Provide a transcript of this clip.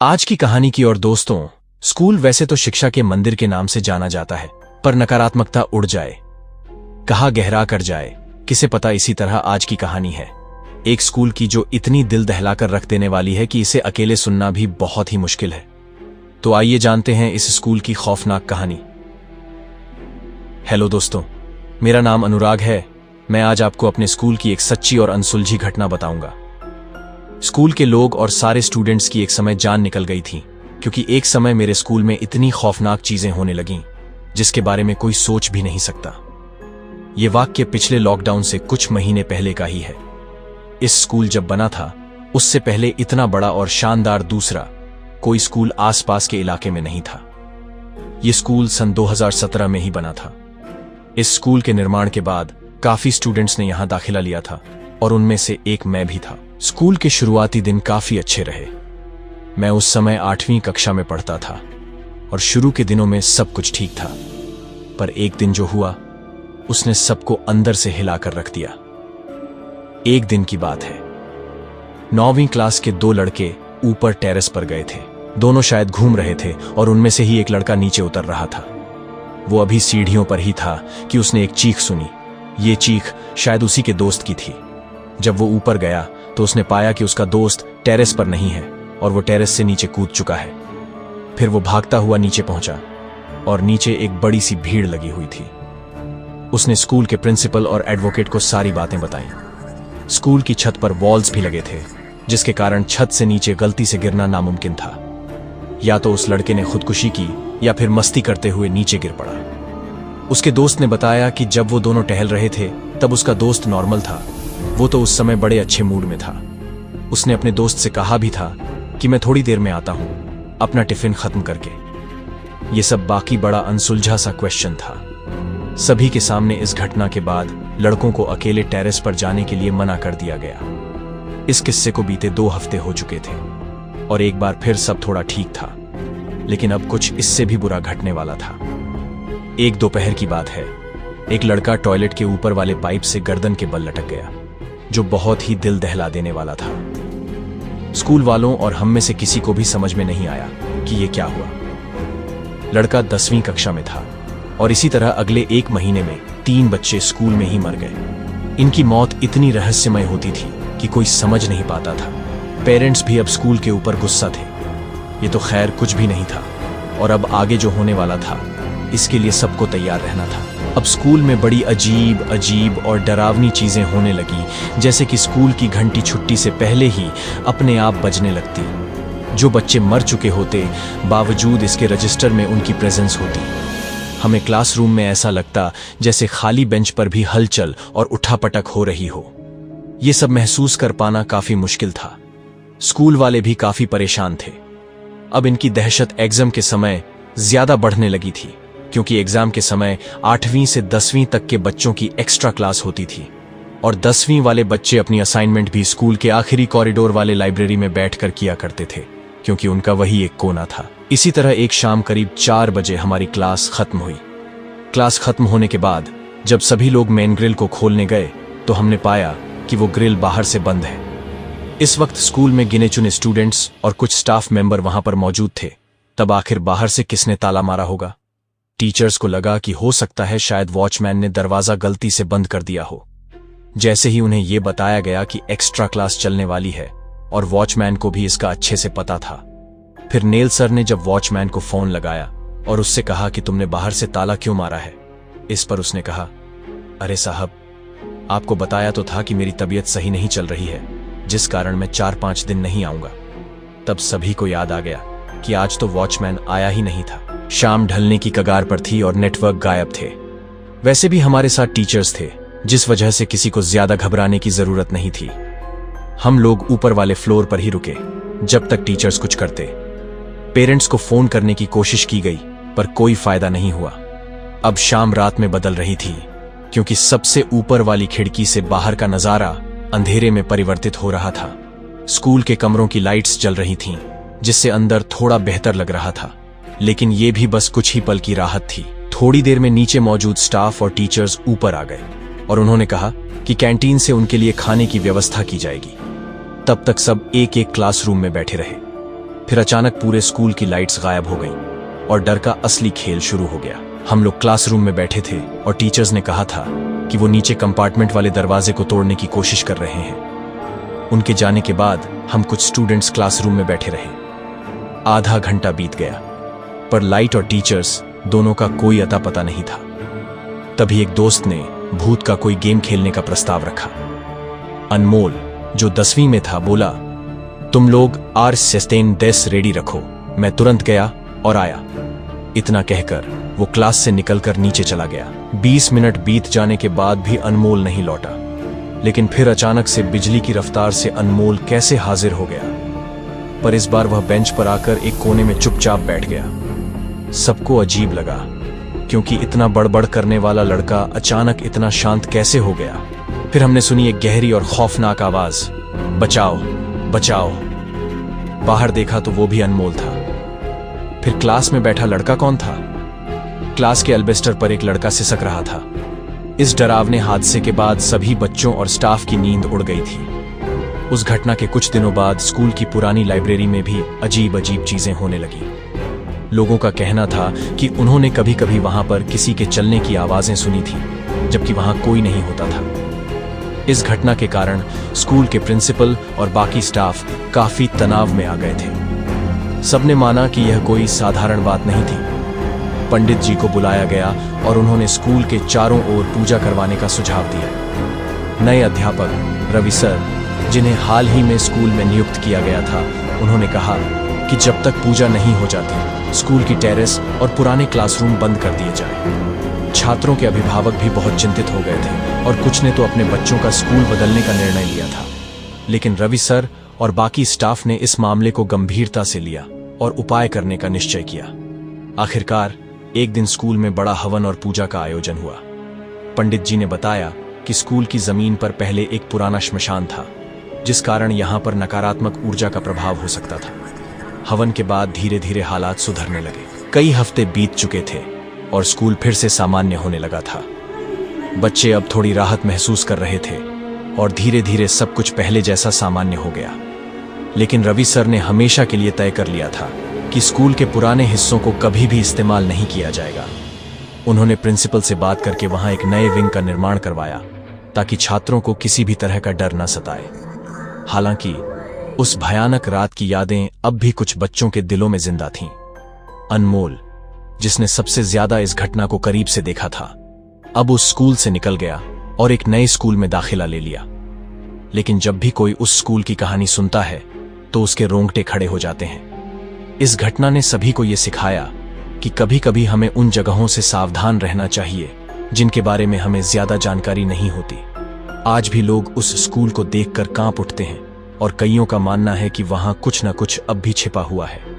आज की कहानी की ओर दोस्तों, स्कूल वैसे तो शिक्षा के मंदिर के नाम से जाना जाता है, पर नकारात्मकता उड़ जाए, कहा गहरा कर जाए, किसे पता। इसी तरह आज की कहानी है एक स्कूल की जो इतनी दिल दहलाकर रख देने वाली है कि इसे अकेले सुनना भी बहुत ही मुश्किल है। तो आइए जानते हैं इस स्कूल की खौफनाक कहानी। हेलो दोस्तों, मेरा नाम अनुराग है। मैं आज आपको अपने स्कूल की एक सच्ची और अनसुलझी घटना बताऊंगा। स्कूल के लोग और सारे स्टूडेंट्स की एक समय जान निकल गई थी, क्योंकि एक समय मेरे स्कूल में इतनी खौफनाक चीजें होने लगीं जिसके बारे में कोई सोच भी नहीं सकता। ये वाक्य पिछले लॉकडाउन से कुछ महीने पहले का ही है। इस स्कूल जब बना था, उससे पहले इतना बड़ा और शानदार दूसरा कोई स्कूल आसपास के इलाके में नहीं था। यह स्कूल सन 2017 में ही बना था। इस स्कूल के निर्माण के बाद काफी स्टूडेंट्स ने यहां दाखिला लिया था और उनमें से एक मैं भी था। स्कूल के शुरुआती दिन काफी अच्छे रहे। मैं उस समय 8वीं कक्षा में पढ़ता था और शुरू के दिनों में सब कुछ ठीक था, पर एक दिन जो हुआ उसने सबको अंदर से हिलाकर रख दिया। एक दिन की बात है, 9वीं क्लास के दो लड़के ऊपर टेरेस पर गए थे। दोनों शायद घूम रहे थे और उनमें से ही एक लड़का नीचे उतर रहा था। वो अभी सीढ़ियों पर ही था कि उसने एक चीख सुनी। ये चीख शायद उसी के दोस्त की थी। जब वो ऊपर गया तो उसने पाया कि उसका दोस्त टेरेस पर नहीं है और वो टेरेस से नीचे कूद चुका है। फिर वो भागता हुआ नीचे पहुंचा और नीचे एक बड़ी सी भीड़ लगी हुई थी। उसने स्कूल के प्रिंसिपल और एडवोकेट को सारी बातें बताईं। स्कूल की छत पर वॉल्स भी लगे थे, जिसके कारण छत से नीचे गलती से गिरना नामुमकिन था। या तो उस लड़के ने खुदकुशी की या फिर मस्ती करते हुए नीचे गिर पड़ा। उसके दोस्त ने बताया कि जब वो दोनों टहल रहे थे तब उसका दोस्त नॉर्मल था। वो तो उस समय बड़े अच्छे मूड में था। उसने अपने दोस्त से कहा भी था कि मैं थोड़ी देर में आता हूं, अपना टिफिन खत्म करके। ये सब बाकी बड़ा अनसुलझा सा क्वेश्चन था। सभी के सामने इस घटना के बाद लड़कों को अकेले टेरेस पर जाने के लिए मना कर दिया गया। इस किस्से को बीते 2 हफ्ते हो चुके थे और एक बार फिर सब थोड़ा ठीक था, लेकिन अब कुछ इससे भी बुरा घटने वाला था। एक दोपहर की बात है, एक लड़का टॉयलेट के ऊपर वाले पाइप से गर्दन के बल लटक गया, जो बहुत ही दिल दहला देने वाला था। स्कूल वालों और हम में से किसी को भी समझ में नहीं आया कि यह क्या हुआ। लड़का 10वीं कक्षा में था और इसी तरह अगले 1 महीने में 3 बच्चे स्कूल में ही मर गए। इनकी मौत इतनी रहस्यमय होती थी कि कोई समझ नहीं पाता था। पेरेंट्स भी अब स्कूल के ऊपर गुस्सा थे। ये तो खैर कुछ भी नहीं था और अब आगे जो होने वाला था इसके लिए सबको तैयार रहना था। अब स्कूल में बड़ी अजीब और डरावनी चीजें होने लगी, जैसे कि स्कूल की घंटी छुट्टी से पहले ही अपने आप बजने लगती। जो बच्चे मर चुके होते, बावजूद इसके रजिस्टर में उनकी प्रेजेंस होती। हमें क्लासरूम में ऐसा लगता जैसे खाली बेंच पर भी हलचल और उठापटक हो रही हो। ये सब महसूस कर पाना काफी मुश्किल था। स्कूल वाले भी काफी परेशान थे। अब इनकी दहशत एग्जाम के समय ज्यादा बढ़ने लगी थी, क्योंकि एग्जाम के समय 8वीं से 10वीं तक के बच्चों की एक्स्ट्रा क्लास होती थी और 10वीं वाले बच्चे अपनी असाइनमेंट भी स्कूल के आखिरी कॉरिडोर वाले लाइब्रेरी में बैठकर किया करते थे, क्योंकि उनका वही एक कोना था। इसी तरह एक शाम करीब 4 बजे हमारी क्लास खत्म हुई। क्लास खत्म होने के बाद जब सभी लोग मेन ग्रिल को खोलने गए तो हमने पाया कि वो ग्रिल बाहर से बंद है। इस वक्त स्कूल में गिने चुने स्टूडेंट्स और कुछ स्टाफ मेंबर वहां पर मौजूद थे। तब आखिर बाहर से किसने ताला मारा होगा? टीचर्स को लगा कि हो सकता है शायद वॉचमैन ने दरवाजा गलती से बंद कर दिया हो। जैसे ही उन्हें यह बताया गया कि एक्स्ट्रा क्लास चलने वाली है, और वॉचमैन को भी इसका अच्छे से पता था, फिर नेल सर ने जब वॉचमैन को फोन लगाया और उससे कहा कि तुमने बाहर से ताला क्यों मारा है, इस पर उसने कहा, अरे साहब, आपको बताया तो था कि मेरी तबीयत सही नहीं चल रही है, जिस कारण मैं 4-5 दिन नहीं आऊंगा। तब सभी को याद आ गया कि आज तो वॉचमैन आया ही नहीं था। शाम ढलने की कगार पर थी और नेटवर्क गायब थे। वैसे भी हमारे साथ टीचर्स थे, जिस वजह से किसी को ज्यादा घबराने की जरूरत नहीं थी। हम लोग ऊपर वाले फ्लोर पर ही रुके जब तक टीचर्स कुछ करते। पेरेंट्स को फोन करने की कोशिश की गई, पर कोई फायदा नहीं हुआ। अब शाम रात में बदल रही थी, क्योंकि सबसे ऊपर वाली खिड़की से बाहर का नजारा अंधेरे में परिवर्तित हो रहा था। स्कूल के कमरों की लाइट्स जल रही थीं, जिससे अंदर थोड़ा बेहतर लग रहा था, लेकिन ये भी बस कुछ ही पल की राहत थी। थोड़ी देर में नीचे मौजूद स्टाफ और टीचर्स ऊपर आ गए और उन्होंने कहा कि कैंटीन से उनके लिए खाने की व्यवस्था की जाएगी। तब तक सब एक एक क्लासरूम में बैठे रहे। फिर अचानक पूरे स्कूल की लाइट्स गायब हो गईं और डर का असली खेल शुरू हो गया। हम लोग क्लासरूम में बैठे थे और टीचर्स ने कहा था कि वो नीचे कंपार्टमेंट वाले दरवाजे को तोड़ने की कोशिश कर रहे हैं। उनके जाने के बाद हम कुछ स्टूडेंट्स क्लासरूम में बैठे रहे। आधा घंटा बीत गया, पर लाइट और टीचर्स दोनों का कोई अता पता नहीं था। तभी एक दोस्त ने भूत का कोई गेम खेलने का प्रस्ताव रखा। अनमोल, जो 10वीं में था, बोला, तुम लोग R16 रेडी रखो। मैं तुरंत गया और आया। इतना कहकर वो क्लास से निकलकर नीचे चला गया। 20 मिनट बीत जाने के बाद भी अनमोल नहीं लौटा। लेकिन फिर अचानक से बिजली की रफ्तार से अनमोल कैसे हाजिर हो गया। पर इस बार वह बेंच पर आकर एक कोने में चुपचाप बैठ गया। सबको अजीब लगा, क्योंकि इतना बड़बड़ करने वाला लड़का अचानक इतना शांत कैसे हो गया। फिर हमने सुनी एक गहरी और खौफनाक आवाज, बचाओ बचाओ। बाहर देखा तो वो भी अनमोल था। फिर क्लास में बैठा लड़का कौन था? क्लास के अल्बेस्टर पर एक लड़का सिसक रहा था। इस डरावने हादसे के बाद सभी बच्चों और स्टाफ की नींद उड़ गई थी। उस घटना के कुछ दिनों बाद स्कूल की पुरानी लाइब्रेरी में भी अजीब अजीब चीजें होने लगी। लोगों का कहना था कि उन्होंने कभी कभी वहां पर किसी के चलने की आवाजें सुनी थी, जबकि वहां कोई नहीं होता था। इस घटना के कारण स्कूल के प्रिंसिपल और बाकी स्टाफ काफी तनाव में आ गए थे। सबने माना कि यह कोई साधारण बात नहीं थी। पंडित जी को बुलाया गया और उन्होंने स्कूल के चारों ओर पूजा करवाने का सुझाव दिया। नए अध्यापक रवि सर, जिन्हें हाल ही में स्कूल में नियुक्त किया गया था, उन्होंने कहा कि जब तक पूजा नहीं हो जाती, स्कूल की टेरेस और पुराने क्लासरूम बंद कर दिए जाए। छात्रों के अभिभावक भी बहुत चिंतित हो गए थे और कुछ ने तो अपने बच्चों का स्कूल बदलने का निर्णय लिया था। लेकिन रवि सर और बाकी स्टाफ ने इस मामले को गंभीरता से लिया और उपाय करने का निश्चय किया। आखिरकार एक दिन स्कूल में बड़ा हवन और पूजा का आयोजन हुआ। पंडित जी ने बताया कि स्कूल की जमीन पर पहले एक पुराना श्मशान था, जिस कारण यहां पर नकारात्मक ऊर्जा का प्रभाव हो सकता था। हवन के बाद धीरे धीरे हालात सुधरने लगे। कई हफ्ते बीत चुके थे और स्कूल फिर से सामान्य होने लगा था। बच्चे अब थोड़ी राहत महसूस कर रहे थे और धीरे धीरे सब कुछ पहले जैसा सामान्य हो गया। लेकिन रवि सर ने हमेशा के लिए तय कर लिया था कि स्कूल के पुराने हिस्सों को कभी भी इस्तेमाल नहीं किया जाएगा। उन्होंने प्रिंसिपल से बात करके वहां एक नए विंग का निर्माण करवाया, ताकि छात्रों को किसी भी तरह का डर न सताए। हालांकि उस भयानक रात की यादें अब भी कुछ बच्चों के दिलों में जिंदा थीं। अनमोल, जिसने सबसे ज्यादा इस घटना को करीब से देखा था, अब उस स्कूल से निकल गया और एक नए स्कूल में दाखिला ले लिया। लेकिन जब भी कोई उस स्कूल की कहानी सुनता है तो उसके रोंगटे खड़े हो जाते हैं। इस घटना ने सभी को यह सिखाया कि कभी कभी हमें उन जगहों से सावधान रहना चाहिए जिनके बारे में हमें ज्यादा जानकारी नहीं होती। आज भी लोग उस स्कूल को देखकर कांप उठते हैं और कईयों का मानना है कि वहां कुछ न कुछ अब भी छिपा हुआ है।